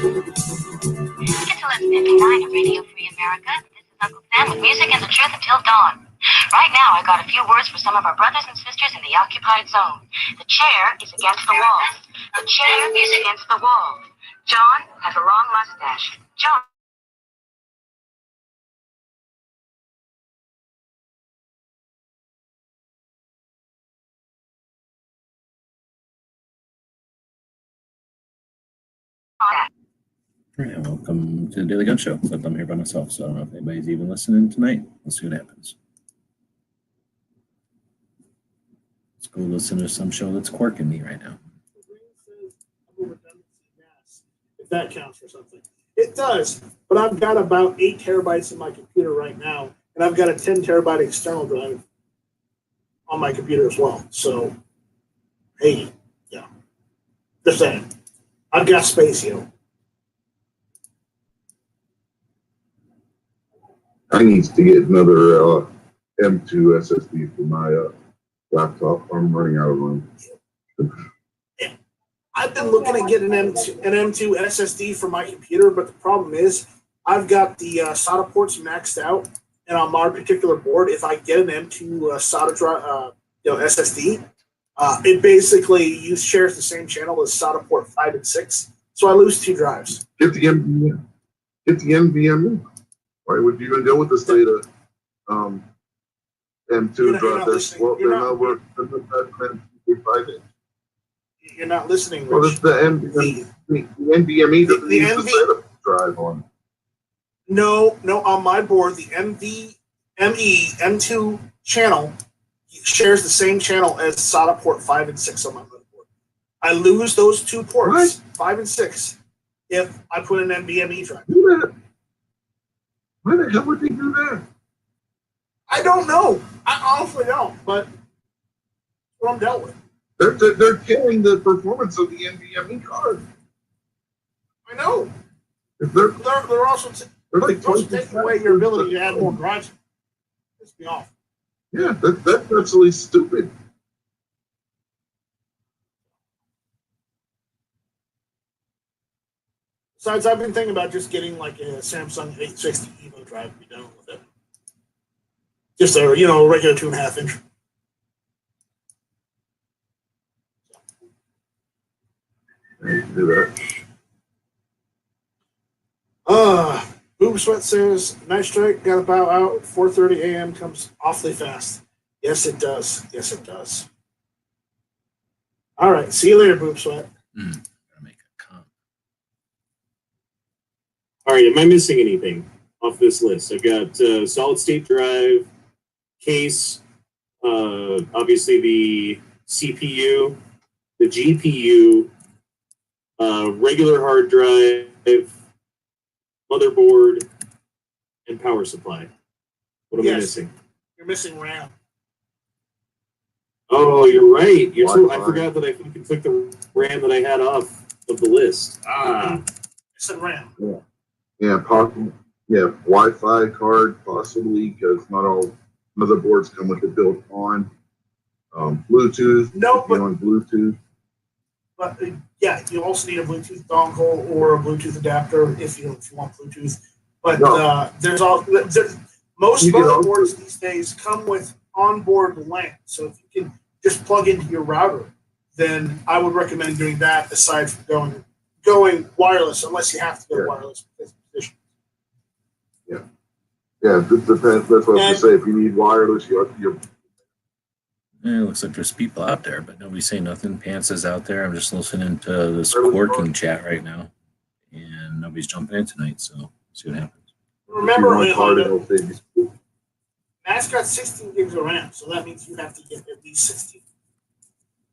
It's 11:59 at Radio Free America. This is Uncle Sam with music and the truth until dawn. Right now, I got a few words for some of our brothers and sisters in the occupied zone. The chair is against the wall. The chair is against the wall. John has a long mustache. John. All right, welcome to the Daily Gun Show. Except I'm here by myself, so I don't know if anybody's even listening tonight. Let's see what happens. Let's go listen to some show that's quirking me right now. If that counts for something. It does, but I've got about 8 terabytes in my computer right now, and I've got a 10 terabyte external drive on my computer as well. So, hey, yeah, just saying. I've got space, I need to get another M2 SSD for my laptop. I'm running out of room. I've been looking at getting an M2 SSD for my computer, but the problem is I've got the SATA ports maxed out, and on my particular board, if I get an M2 SATA drive, SSD, it basically shares the same channel as SATA port 5 and 6, so I lose 2 drives. Get the NVMe. Get the NVMe. Why would you even go with the state of M2 drive? Well, they're not working. You're not listening, Rich. Well, it's the NVMe doesn't use the setup drive on. No, on my board, the M2 channel shares the same channel as SATA port 5 and 6 on my motherboard. I lose those 2 ports, 5 and 6, if I put an NVMe drive. Why the hell would they do that? I don't know. I honestly don't, but that's what I'm dealt with. They're killing the performance of the NVMe card. I know. They're also taking away your ability to add more drives. Piss me off. Yeah, that's absolutely stupid. Besides, I've been thinking about just getting like a Samsung 860 Evo drive and be done with it. Just a regular 2.5 inch. Do that. Boob Sweat says, Night Strike got to bow out. 4:30 a.m. comes awfully fast. Yes, it does. Yes, it does. All right. See you later, Boob Sweat. Gotta make a comment. All right. Am I missing anything off this list? I've got solid state drive, case, obviously the CPU, the GPU, regular hard drive, motherboard, and power supply. What am I missing? You're missing RAM. Oh, you're right. I forgot that I fucking took the RAM that I had off of the list. I said RAM. Yeah, possibly. Yeah, Wi-Fi card possibly, because not all motherboards come with it built on. Bluetooth. No, but on Bluetooth. But yeah, you also need a Bluetooth dongle or a Bluetooth adapter if you want Bluetooth. But most motherboards these days come with onboard LAN. So if you can just plug into your router, then I would recommend doing that aside from going wireless, unless you have to go wireless because of position. Yeah, it depends. That's what I was going to say. If you need wireless, you're It looks like there's people out there, but nobody's saying nothing. Pants is out there. I'm just listening to this quirking chat right now, and nobody's jumping in tonight, so see what happens. Remember, Matt's got 16 gigs of RAM, so that means you have to get at least 16.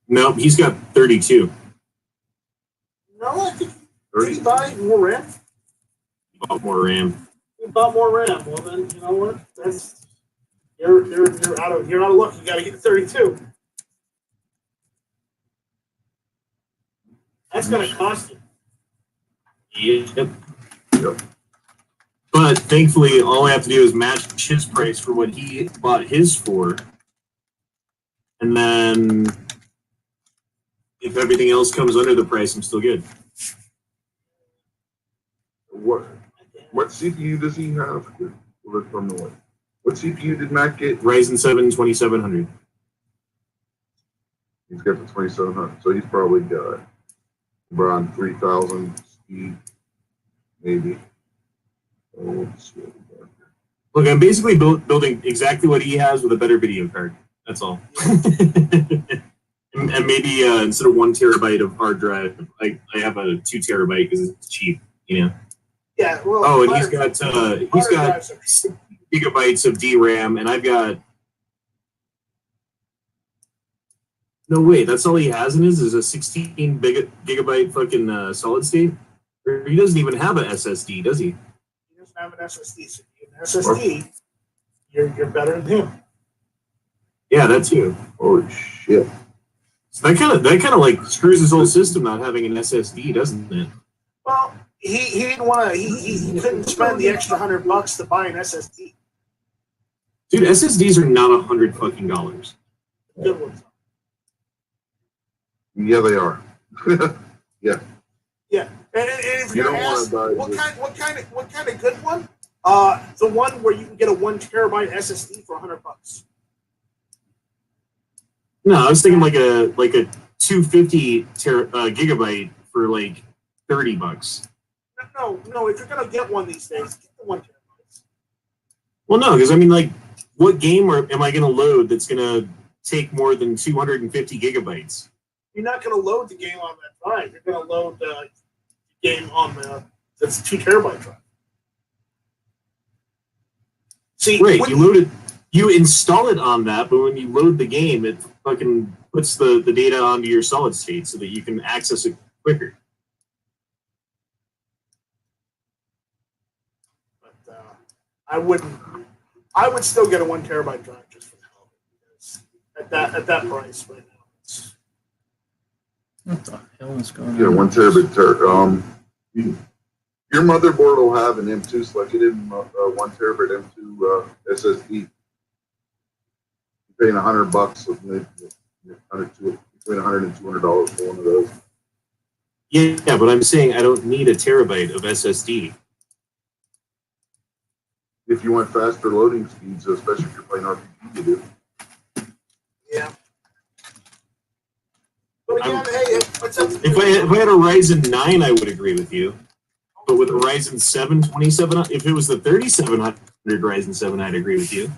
No, he's got 32. No, I think he buy more RAM. Bought more RAM. You bought more RAM. Well, then you know what? That's you're out of luck. You got to get 32. That's going to cost you. Yep. But thankfully, all I have to do is match his price for what he bought his for. And then if everything else comes under the price, I'm still good. What CPU does he have? From the way. What CPU did Matt get? Ryzen 7 2700. He's got the 2700, so he's probably got around 3000 speed, maybe. Oh, let's see what we got here. Look, I'm basically building exactly what he has with a better video card. That's all. and maybe instead of 1 terabyte of hard drive, I have a 2 terabyte because it's cheap, you know. Yeah. Well. Oh, and he's got 6 gigabytes of DRAM, and I've got. No way, that's all he has in his is a 16 gigabyte fucking solid state. Or he doesn't even have an SSD, does he? He doesn't have an SSD. So if you have an SSD, you're better than him. Yeah, that too. Holy shit! So that kind of like screws his whole system not having an SSD, doesn't it? Well, he didn't want to. He couldn't spend the extra $100 to buy an SSD. Dude, SSDs are not $100 fucking dollars. Good ones. Yeah, they are. Yeah. Yeah, and if You you're don't gonna ask, wanna buy what kind of good one? The one where you can get a 1 terabyte SSD for $100. No, I was thinking like a 250 gigabyte for like $30. No. If you're gonna get one these days, get the 1 terabyte. Well, no, because I mean, like, what game am I going to load that's going to take more than 250 gigabytes? You're not gonna load the game on that drive. You're gonna load the game on that's 2 terabyte drive. See, Right, you install it on that, but when you load the game, it fucking puts the data onto your solid state so that you can access it quicker. But I would still get a 1 terabyte drive just for the hell of it, because at that price right now. What the hell is going on? Yeah, 1 terabit. Your motherboard will have an M2 selected in 1 terabyte M2 SSD. You're paying $100 between $100 and $200 for one of those. Yeah, but I'm saying I don't need a terabyte of SSD. If you want faster loading speeds, especially if you're playing RPG, you do. Yeah. But again, hey, If I had a Ryzen 9, I would agree with you. But with a Ryzen 7 2700, if it was the 3700 Ryzen 7, I'd agree with you.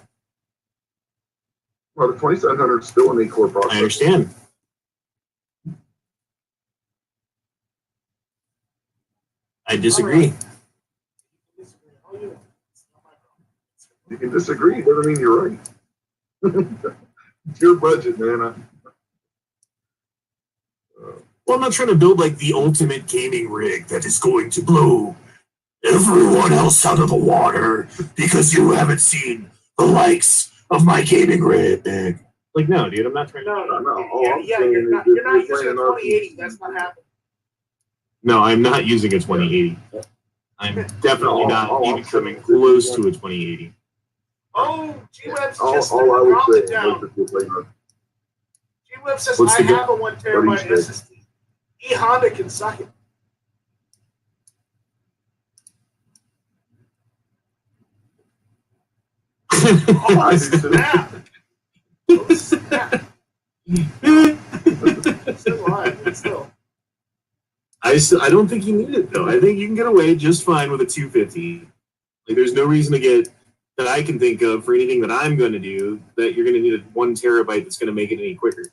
Well, the 2700 is still an 8-core processor. I understand. I disagree. You can disagree, doesn't mean you're right. It's your budget, man. Well, I'm not trying to build like the ultimate gaming rig that is going to blow everyone else out of the water because you haven't seen the likes of my gaming rig. Like, no, dude, I'm not trying to. No. You're not using a 2080. That's not happening. No, I'm not using a 2080. I'm definitely not even coming close to a 2080. Oh, G-Web's All just I would dropped say it down. is if you're playing on G-Web says, What's I the have a 1 terabyte What do you say? SSD. E-Honda can suck it. Oh, snap. Oh, snap. Still alive, but still. I don't think you need it though. I think you can get away just fine with a 250. Like, there's no reason to get that I can think of for anything that I'm going to do that you're going to need a 1 terabyte that's going to make it any quicker.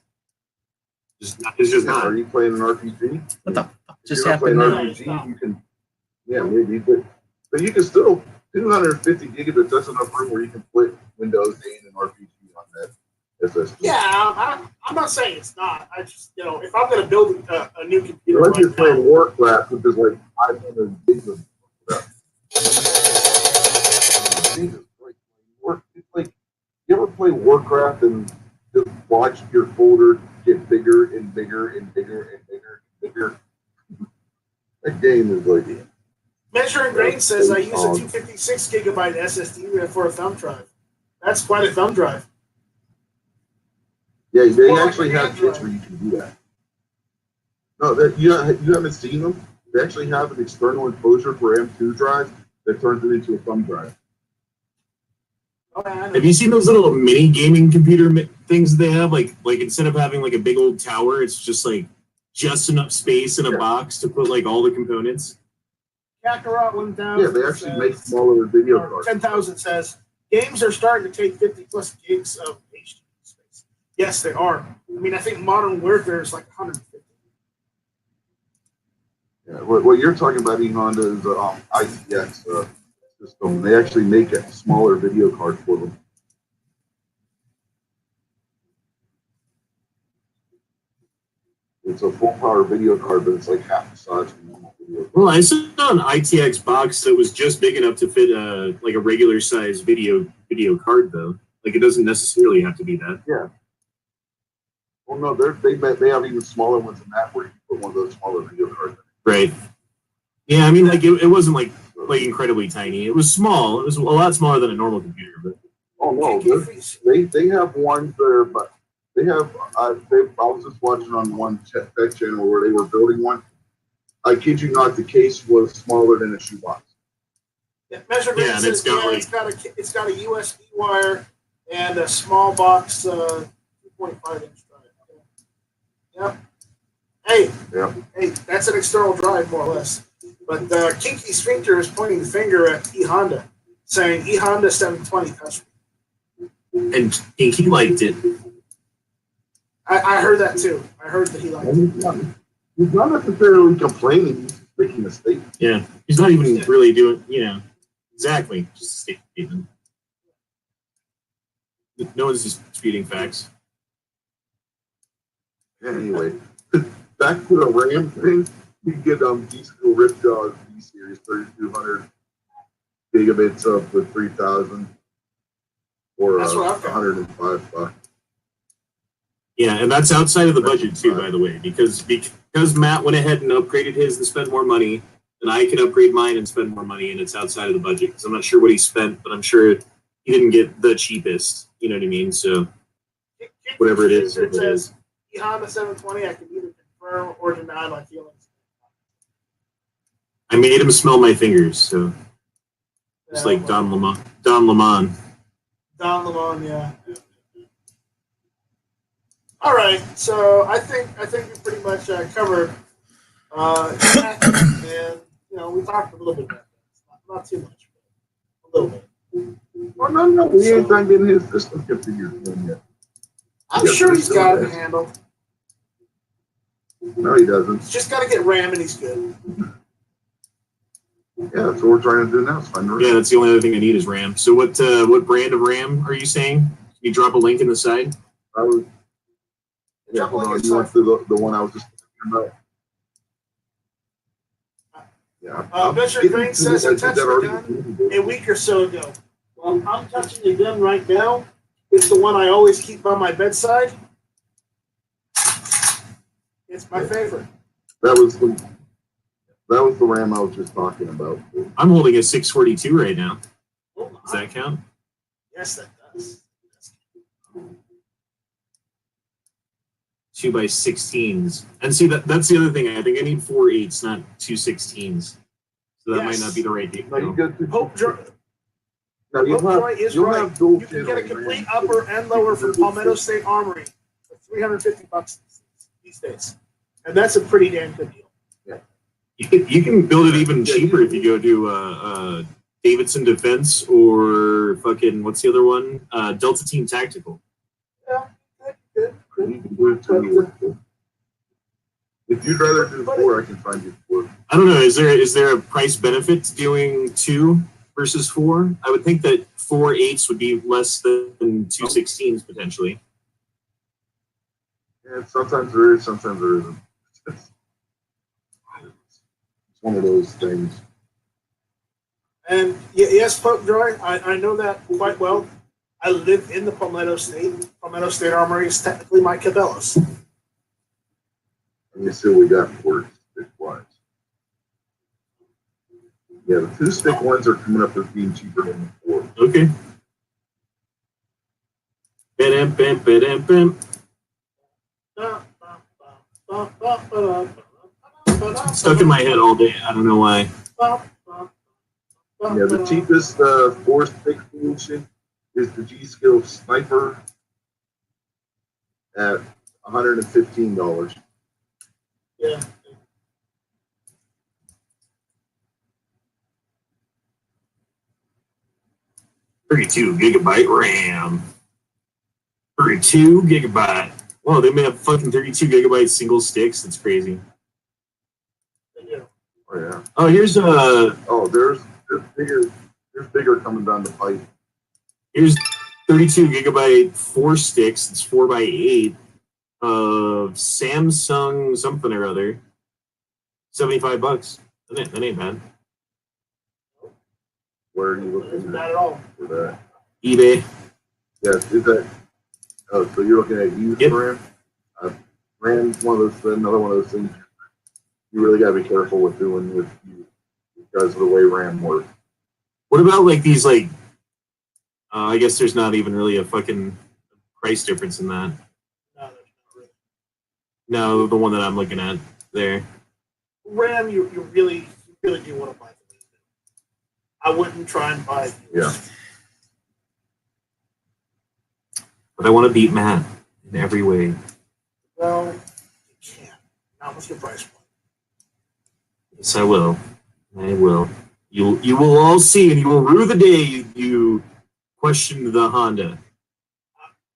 It's just not. Are you playing an RPG? What the fuck If just you're happened playing now? RPG, you can, yeah, maybe, but you can still 250 gigabits. That's enough room where you can put Windows 8 and RPG on that SSD. Yeah, I'm not saying it's not. I just, if I'm going to build a new computer Unless you're right playing now, Warcraft, which is like 500 gigs of stuff. Jesus Christ. It's like, you ever play Warcraft and just watch your folder get bigger and bigger and bigger and bigger and bigger? That game is like... Measuring Grain says I use a 256 gigabyte SSD for a thumb drive. That's quite a thumb drive. Yeah, they Well, actually like have kits where you can do that. No, that you haven't seen them? They actually have an external enclosure for M2 drive that turns it into a thumb drive. Oh, yeah, I know. Have you seen those little mini gaming computer things they have? Like instead of having like a big old tower, it's just like just enough space in a box to put like all the components. Kakarot 1000. Yeah, they actually make smaller video or cards. 10,000 says games are starting to take 50 plus gigs of HDD space. Yes, they are. I mean, I think Modern Warfare is like 150. Yeah, what you're talking about, E-Honda, is ITX system. They actually make a smaller video card for them. It's a full power video card, but it's like half the size of a normal video card. Well, I saw an ITX box that was just big enough to fit like a regular size video card though. Like it doesn't necessarily have to be that. Yeah. Well, no, they have even smaller ones than that, where you put one of those smaller video cards in. Right. Yeah, I mean, like it wasn't like incredibly tiny. It was small. It was a lot smaller than a normal computer. But Oh no, they have ones that are, but they have. I was just watching on one tech channel where they were building one. I kid you not, the case was smaller than a shoebox. Yeah, measurement Yeah, and says, it's got like- it's got a USB wire and a small box 2.5 inch drive. Yep. Hey, Yep. hey, that's an external drive more or less. But Kinky Sphincter is pointing the finger at E-Honda, saying E-Honda 720 touch. and he liked it. I heard that too. I heard that he liked it. He's not necessarily complaining. He's just making a statement. Yeah, he's not even really doing. Exactly, just a statement. No one's disputing facts. Anyway, back to the RAM thing. You get D-School Ripjaw V series 3200 gigabits up with 3000 or That's what I've got. $105. Yeah, and that's outside of the budget too, by the way, because Matt went ahead and upgraded his to spend more money, and I can upgrade mine and spend more money, and it's outside of the budget. Because I'm not sure what he spent, but I'm sure he didn't get the cheapest. You know what I mean? So whatever it is, It says E-Honda 720. I can either confirm or deny my feelings. I made him smell my fingers, so just Yeah, like well, Don Lemon. Don Lemon. Don Lemon, yeah. All right, so I think we pretty much covered, and we talked a little bit about that. Not too much, but a little bit. Well, no, we ain't done getting his system configured yet. I'm sure he's got it handled. No, he doesn't. He's just got to get RAM, and he's good. Yeah, that's what we're trying to do now. Is find the RAM. Yeah, that's the only other thing I need is RAM. So what brand of RAM are you saying? Can you drop a link in the side? I was, yeah, Drop a hold link on. inside. You went to the one I was just talking about. Yeah. Measure Green says I touched the gun a week or so ago. Well, I'm touching the gun right now. It's the one I always keep by my bedside. It's my favorite. That was the RAM I was just talking about. I'm holding a 642 right now. Oh, Does that count? yes, that does. 2x16s. And see that's the other thing. I think I need 4 8s, not 2 16s. So that might Yes. not be the right date. No, you get to Hope Joy is you'll right. have dual You can get a channel complete RAM. upper and lower from Palmetto State Armory for $350 these days, and that's a pretty damn good deal. You can build it even cheaper if you go to Davidson Defense or fucking what's the other one? Delta Team Tactical. Yeah, good. You can do it too. If you'd rather do 4, I can find you 4. I don't know. Is there a price benefit to doing 2 versus 4? I would think that 4 8s would be less than 2 16s potentially. Yeah, sometimes there is, sometimes there isn't. It's one of those things. And yes, Pope Joy, I know that quite well. I live in the Palmetto State. Palmetto State Armory is technically my Cabela's. Let me see what we got for stick wise. Yeah, the 2 stick ones are coming up as being cheaper than the 4. Okay. Bam. Stuck in my head all day. I don't know why. Yeah, the cheapest four-stick solution is the G-Skill Sniper at $115. Yeah. 32 gigabyte RAM. 32 gigabyte. Whoa, they may have fucking 32 gigabyte single sticks. That's crazy. Oh yeah. Oh, here's there's bigger coming down the pipe. Here's 32 gigabyte 4 sticks. It's 4x8 of Samsung something or other. $75. That ain't bad. Where are you looking Not at all. for that? eBay. Yes, is that? Oh, so you're looking at used RAM? RAM's another one of those things you really got to be careful with doing with you because of the way RAM works. What about like these like? I guess there's not even really a fucking price difference in that. No, there's not really. No, the one that I'm looking at there. RAM, you really do want to buy the used. I wouldn't try and buy. Yeah. But I want to beat Matt in every way. Well, you can't. Not with your price point. Yes, I will. I will. You will all see, and you will rue the day you questioned the Honda.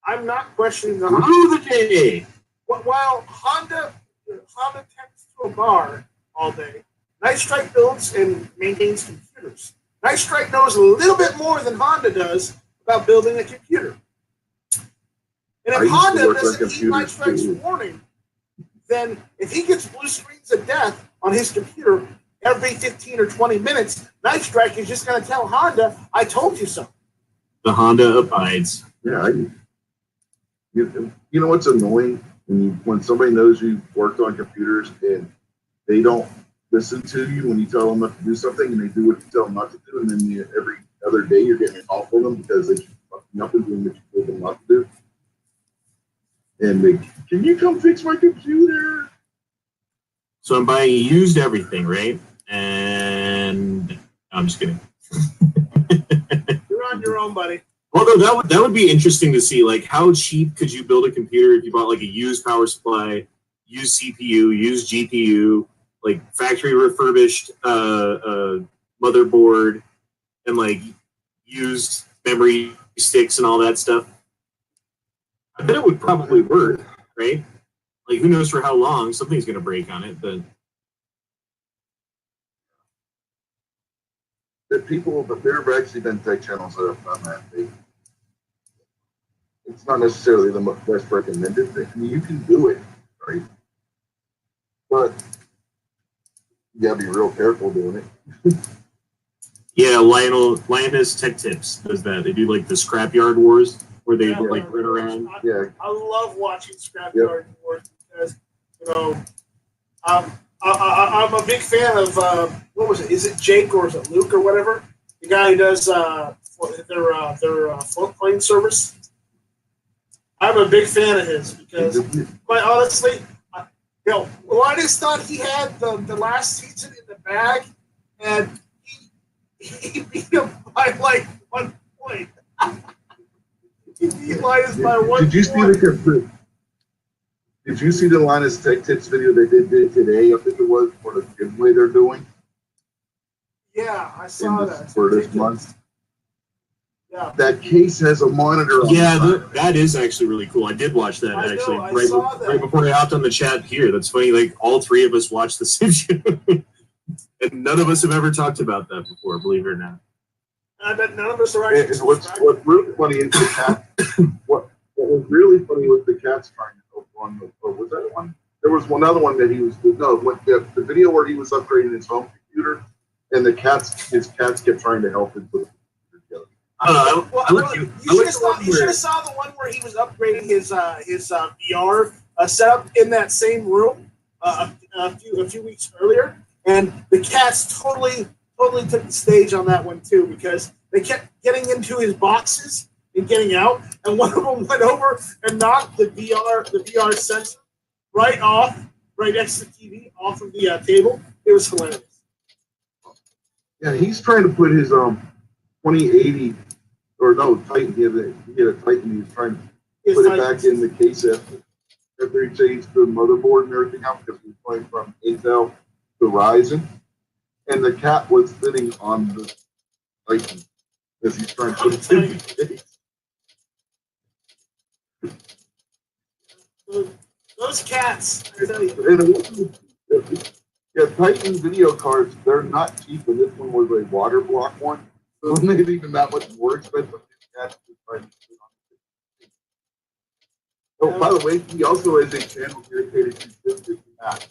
I'm not questioning the Honda. Rue the day. While Honda tends to a bar all day, Night Strike builds and maintains computers. Night Strike knows a little bit more than Honda does about building a computer. And I if used to Honda work on doesn't heed Night computers, Strike's too. warning, then if he gets blue screens of death on his computer every 15 or 20 minutes, Night Strike is just going to tell Honda, I told you so. The Honda abides. Yeah, you know what's annoying when somebody knows you worked on computers and they don't listen to you when you tell them not to do something and they do what you tell them not to do, and then every other day you're getting a call from them because they keep fucking up and doing what you told them not to do. And they, can you come fix my computer? So I'm buying used everything, right? And I'm just kidding. You're on your own, buddy. Although that would be interesting to see, like how cheap could you build a computer if you bought like a used power supply, used CPU, used GPU, like factory refurbished motherboard, and like used memory sticks and all that stuff. I bet it would probably work, right? Like who knows for how long? Something's gonna break on it, but But there have actually been tech channels that have done that. It's not necessarily the best recommended thing. I mean, you can do it, right? But you gotta be real careful doing it. yeah, Lioness Tech Tips does that. They do like the scrapyard wars where they like run around. Yeah. I love watching Scrapyard Wars because, you know, I'm a big fan of, what was it? Is it Jake or is it Luke or whatever? The guy who does their floatplane service. I'm a big fan of his because, quite honestly, Linus thought he had the last season in the bag, and he beat him by like 1 point. He beat Linus by 1 point. Did you see the Linus Tech Tips video they did today? I think it was for the giveaway they're doing. Yeah, I saw that. For this month. Yeah. That case has a monitor on Yeah, that is actually really cool. I did watch that I know, actually I saw that. right before I hopped on the chat here. That's funny. Like all three of us watched the same show, and none of us have ever talked about that before. Believe it or not. I bet none of us are actually. And what's really funny is the cat. what was really funny was the cat's trying to go on. Was that one? There was one other one that he was. No, the video where he was upgrading his home computer, and his cats kept trying to help him put the computer together. You should have saw the one where he was upgrading his VR setup in that same room a few weeks earlier, and the cats totally took the stage on that one too because they kept getting into his boxes and getting out, and one of them went over and knocked the VR sensor right off right next to the TV off of the table. It was hilarious. Yeah, he's trying to put his 2080 or no Titan. He had a Titan. He's trying to put it back in the case after he changed the motherboard and everything out because he's going from Intel to Ryzen, and the cat was sitting on the Titan as he's trying to put it in the case. Those cats, I tell you. Yeah, Titan video cards, they're not cheap, and this one was a water block one. So it made it even that much more expensive. Oh, by the way, he also has a channel dedicated to just Mac.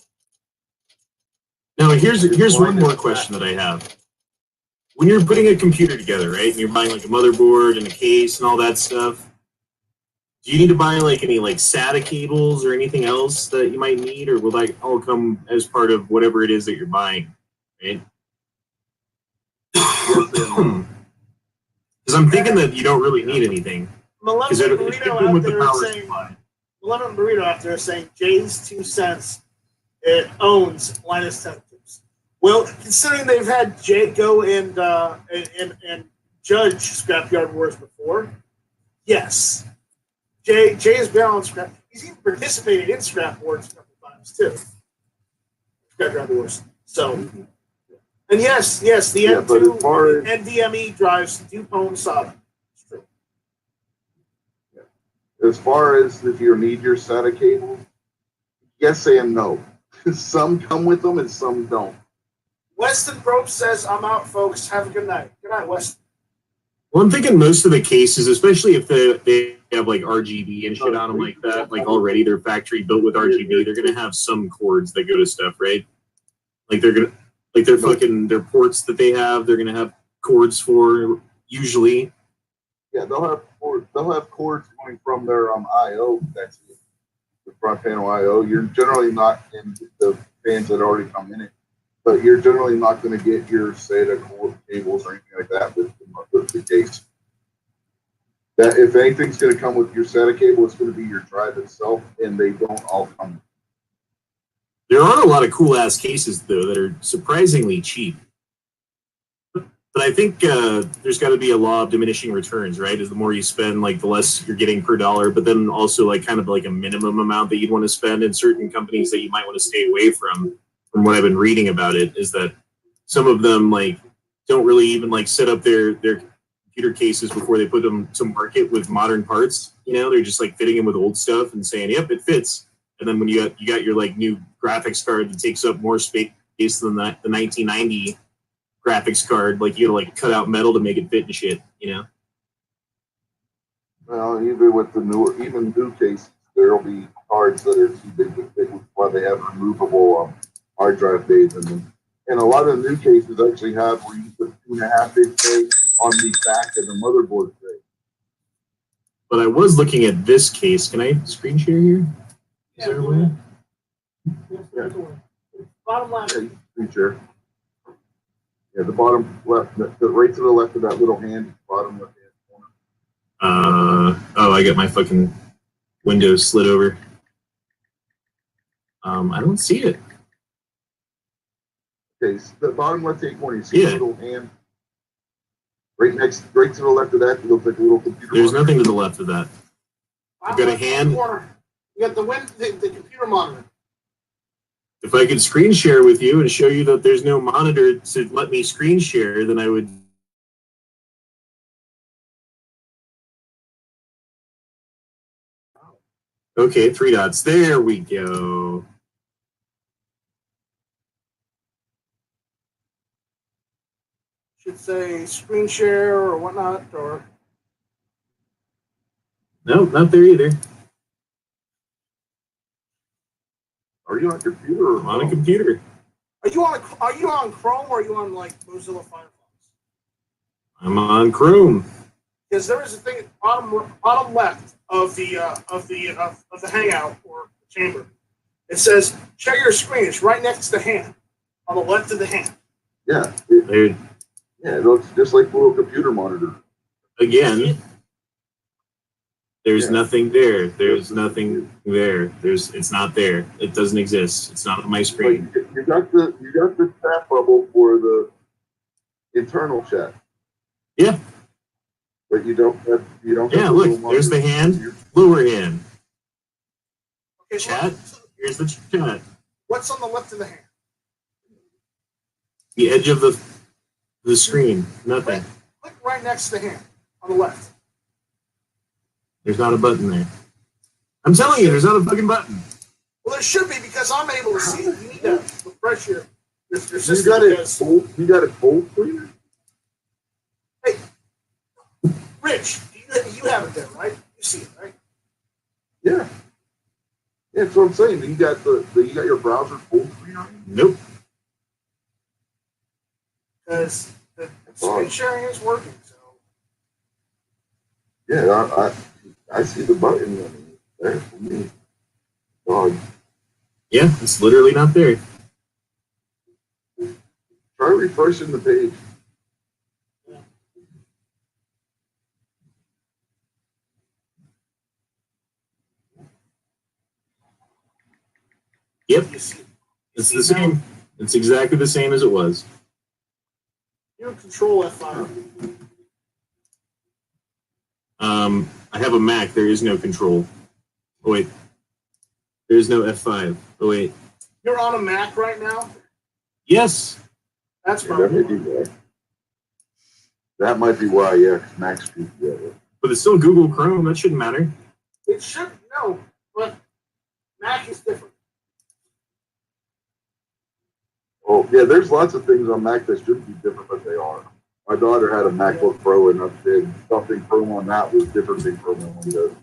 Now, here's one more question that I have. When you're putting a computer together, right, and you're buying like a motherboard and a case and all that stuff, do you need to buy like any like SATA cables or anything else that you might need, or will that all come as part of whatever it is that you're buying, right? Because I'm thinking that you don't really need anything. Malevolent Burrito out there is saying, Malevolent Burrito out there is saying, Jay's 2 cents, it owns Linus Tech Tips. Well, considering they've had Jay go and judge Scrapyard Wars before, yes. Jay has been on Scrap. He's even participated in Scrap Wars a couple times too. Scrapyard Wars. So, and yes, the M2 NVMe drives do own SATA. It's true. As far as if you need your SATA cables, yes and no. Some come with them and some don't. Weston Probst says, "I'm out, folks. Have a good night." Good night, Weston. Well, I'm thinking most of the cases, especially if they have like RGB and shit on them like that, like already they're factory built with RGB, they're gonna have some cords that go to stuff, right? Like they're gonna, like their ports that they have, they're gonna have cords for usually. Yeah, they'll have cords going from their I/O. That's it. The front panel I/O. You're generally not in the fans that already come in it, but you're generally not going to get your SATA cord cables or anything like that with the case. That if anything's going to come with your SATA cable, it's going to be your drive itself, and they don't all come. There are a lot of cool ass cases though that are surprisingly cheap. But I think there's got to be a law of diminishing returns, right? As the more you spend, like the less you're getting per dollar. But then also like kind of like a minimum amount that you'd want to spend in certain companies that you might want to stay away from. From what I've been reading about it, is that some of them like don't really even like set up their computer cases before they put them to market with modern parts. You know, they're just like fitting them with old stuff and saying, "Yep, it fits." And then when you got your like new graphics card that takes up more space than the 1990 graphics card, like you gotta like cut out metal to make it fit and shit. You know. Well, even with the new cases, there'll be cards that are too big to fit, which is why they have removable hard drive bays in them. And a lot of the new cases actually have where you put 2.5-inch tray on the back of the motherboard tray. But I was looking at this case. Can I screen share here? Is there a way? Yeah. Bottom left. Yeah, screen share. Yeah, the bottom left, right to the left of that little hand, bottom left hand corner. Oh, I got my fucking window slid over. I don't see it. Okay, so the bottom left hand corner, you see the little hand? Right to the left of that, it looks like a little computer. There's nothing to the left of that. I've got a hand. You got the computer monitor. If I could screen share with you and show you that there's no monitor to let me screen share, then I would. Okay, 3 dots. There we go. Should say screen share or whatnot, or. No, not there either. Are you on a computer or I'm on a computer? Are you on Chrome or are you on like Mozilla Firefox? I'm on Chrome. Because there is a thing at the bottom left of the Hangout or chamber. It says share your screen. It's right next to the hand, on the left of the hand. Yeah. There, it looks just like a little computer monitor. again, There's Yeah. nothing there. There's nothing there. It's not there. It doesn't exist. It's not on my screen. Like, you got the chat bubble for the internal chat. Yeah. But you don't have Yeah, the look, little there's the hand. monitor. Lower hand. Okay, Chat. Here's the chat. What's on the left of the hand? The edge of the screen. Nothing. Click right next to the hand on the left. There's not a button there. I'm telling you, there's not a fucking button. Well, there should be because I'm able to see it. You need to refresh your You system. got it because- full. You got it full cleaner. Rich, you have it there, right? You see it, right? Yeah. Yeah, that's what I'm saying. You got you got your browser full screen on you? Nope. Because the screen sharing is working. So Yeah, I see the button there for me. God, Yeah, it's literally not there. try refreshing the page. Yep, you see it. it's the same. It's exactly the same as it was. You control F5. I have a Mac. There is no control. Oh wait, there is no F5. Oh wait, You're on a Mac right now. yes. That's Yeah, my that may be why. That might be why. Yeah, 'cause Mac Street. Yeah. But it's still Google Chrome. That shouldn't matter. It should no, but Mac is different. Oh, yeah. There's lots of things on Mac that should be different, but they are. My daughter had a MacBook Pro, and something Chrome on that was different than Chrome on Windows.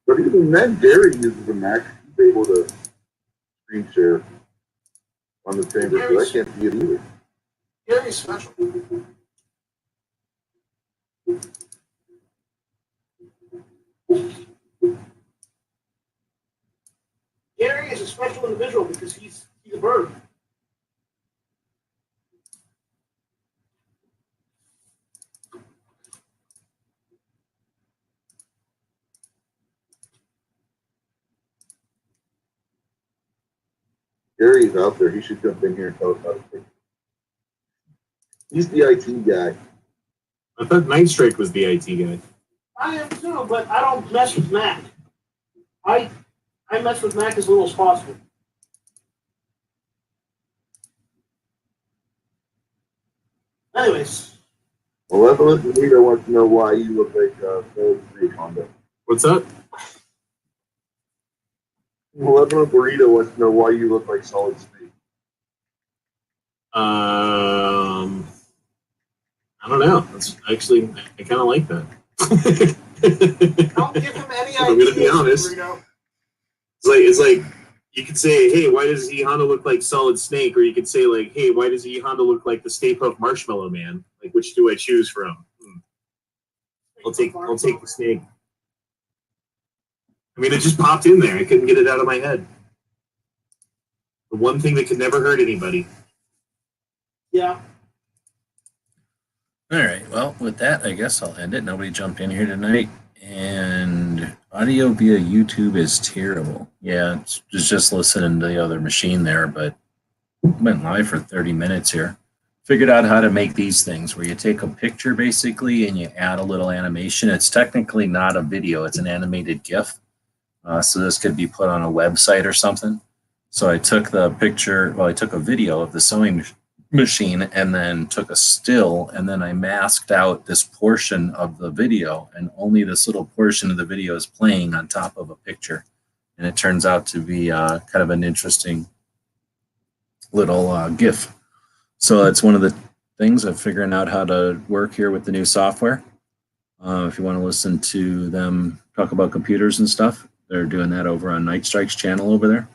But even then, Gary uses a Mac. He's able to screen share on the chamber, so I can't see it either. Gary's special. Gary is a special individual because he's a bird. Gary's out there. He should jump in here and tell us how to fix it. He's the IT guy. I thought Night Strike was the IT guy. I am too, but I don't mess with Mac. I mess with Mac as little as possible. Anyways, Malevolent Leader wants to know why you look like Solid Snake Honda. What's up? Malevolent Burrito wants to know why you look like Solid Snake. I don't know. That's actually, I kind of like that. don't give him any I'm gonna be ideas, honest. Burrito. It's like you could say, hey, why does E Honda look like Solid Snake? Or you could say like, hey, why does E Honda look like the Stay Puft Marshmallow Man? Like, which do I choose from? I'll take the snake. I mean, it just popped in there. I couldn't get it out of my head. The one thing that could never hurt anybody. Yeah. All right. Well, with that, I guess I'll end it. Nobody jump in here tonight. And audio via YouTube is terrible. Yeah, it's just listening to the other machine there, but went live for 30 minutes here. Figured out how to make these things where you take a picture basically and you add a little animation. It's technically not a video, it's an animated GIF. So this could be put on a website or something. So I took the picture, well, I took a video of the sewing machine and then took a still, and then I masked out this portion of the video, and only this little portion of the video is playing on top of a picture. And it turns out to be kind of an interesting little GIF. So it's one of the things of figuring out how to work here with the new software. If you want to listen to them talk about computers and stuff, they're doing that over on Night Strike's channel over there.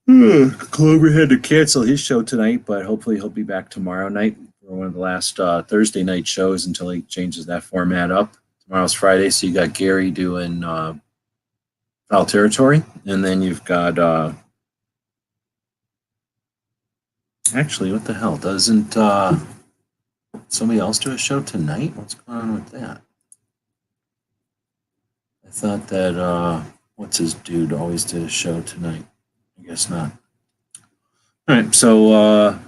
Clover had to cancel his show tonight, but hopefully he'll be back tomorrow night for one of the last Thursday night shows until he changes that format up. Tomorrow's Friday, so you got Gary doing Foul Territory, and then you've got actually, what the hell? Doesn't somebody else do a show tonight? What's going on with that? I thought that what's his dude always did a show tonight. I guess not. All right, so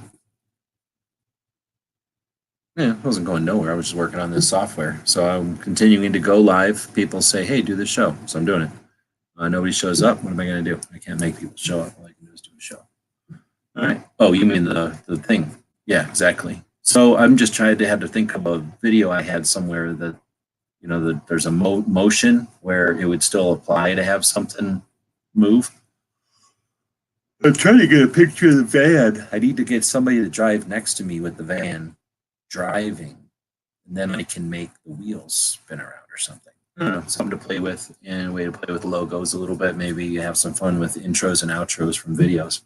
yeah, I wasn't going nowhere. I was just working on this software. So I'm continuing to go live. People say, hey, do this show. So I'm doing it. Nobody shows up. What am I going to do? I can't make people show up. All I can do is do a show. All right. Oh, you mean the thing? Yeah, exactly. So I'm just trying to think of a video I had somewhere that, you know, that there's a motion where it would still apply to have something move. I'm trying to get a picture of the van. I need to get somebody to drive next to me with the van driving, and then I can make the wheels spin around or something. I don't know, something to play with, and a way to play with logos a little bit. Maybe have some fun with intros and outros from videos.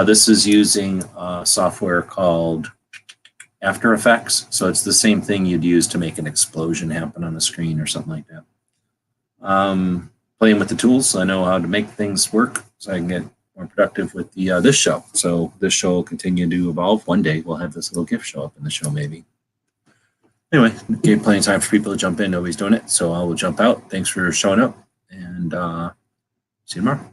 This is using software called After Effects. So it's the same thing you'd use to make an explosion happen on the screen or something like that. Playing with the tools, so I know how to make things work, so I can get more productive with the this show. So this show will continue to evolve. One day we'll have this little gift show up in the show, maybe. Anyway, gave plenty of time for people to jump in. Nobody's doing it, so I will jump out. Thanks for showing up, and see you tomorrow.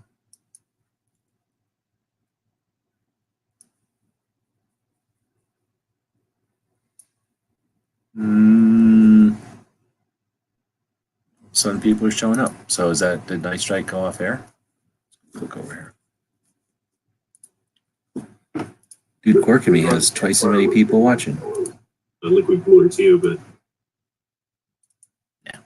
Some people are showing up. So is that, did Night Strike go off air? Click over here. Dude, Corkamy has twice as many people watching. A liquid cooler too, but yeah.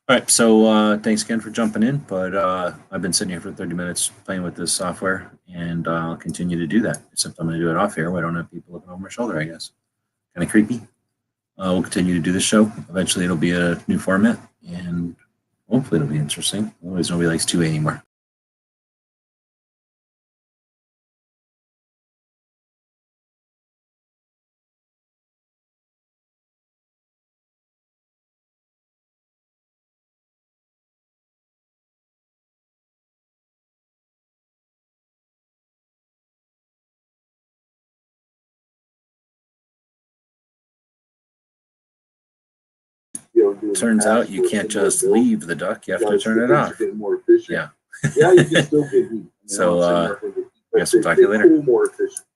All right, so thanks again for jumping in, but I've been sitting here for 30 minutes playing with this software, and I'll continue to do that, except I'm going to do it off air where I don't have people looking over my shoulder, I guess. Kind of creepy. We'll continue to do this show. Eventually it'll be a new format, and hopefully it'll be interesting. Otherwise nobody likes 2A anymore. Turns out you can't just leave the duck, you have to turn it off. More efficient. Yeah. Yeah, you can still get heat. So, I guess we'll talk to you later. More efficient.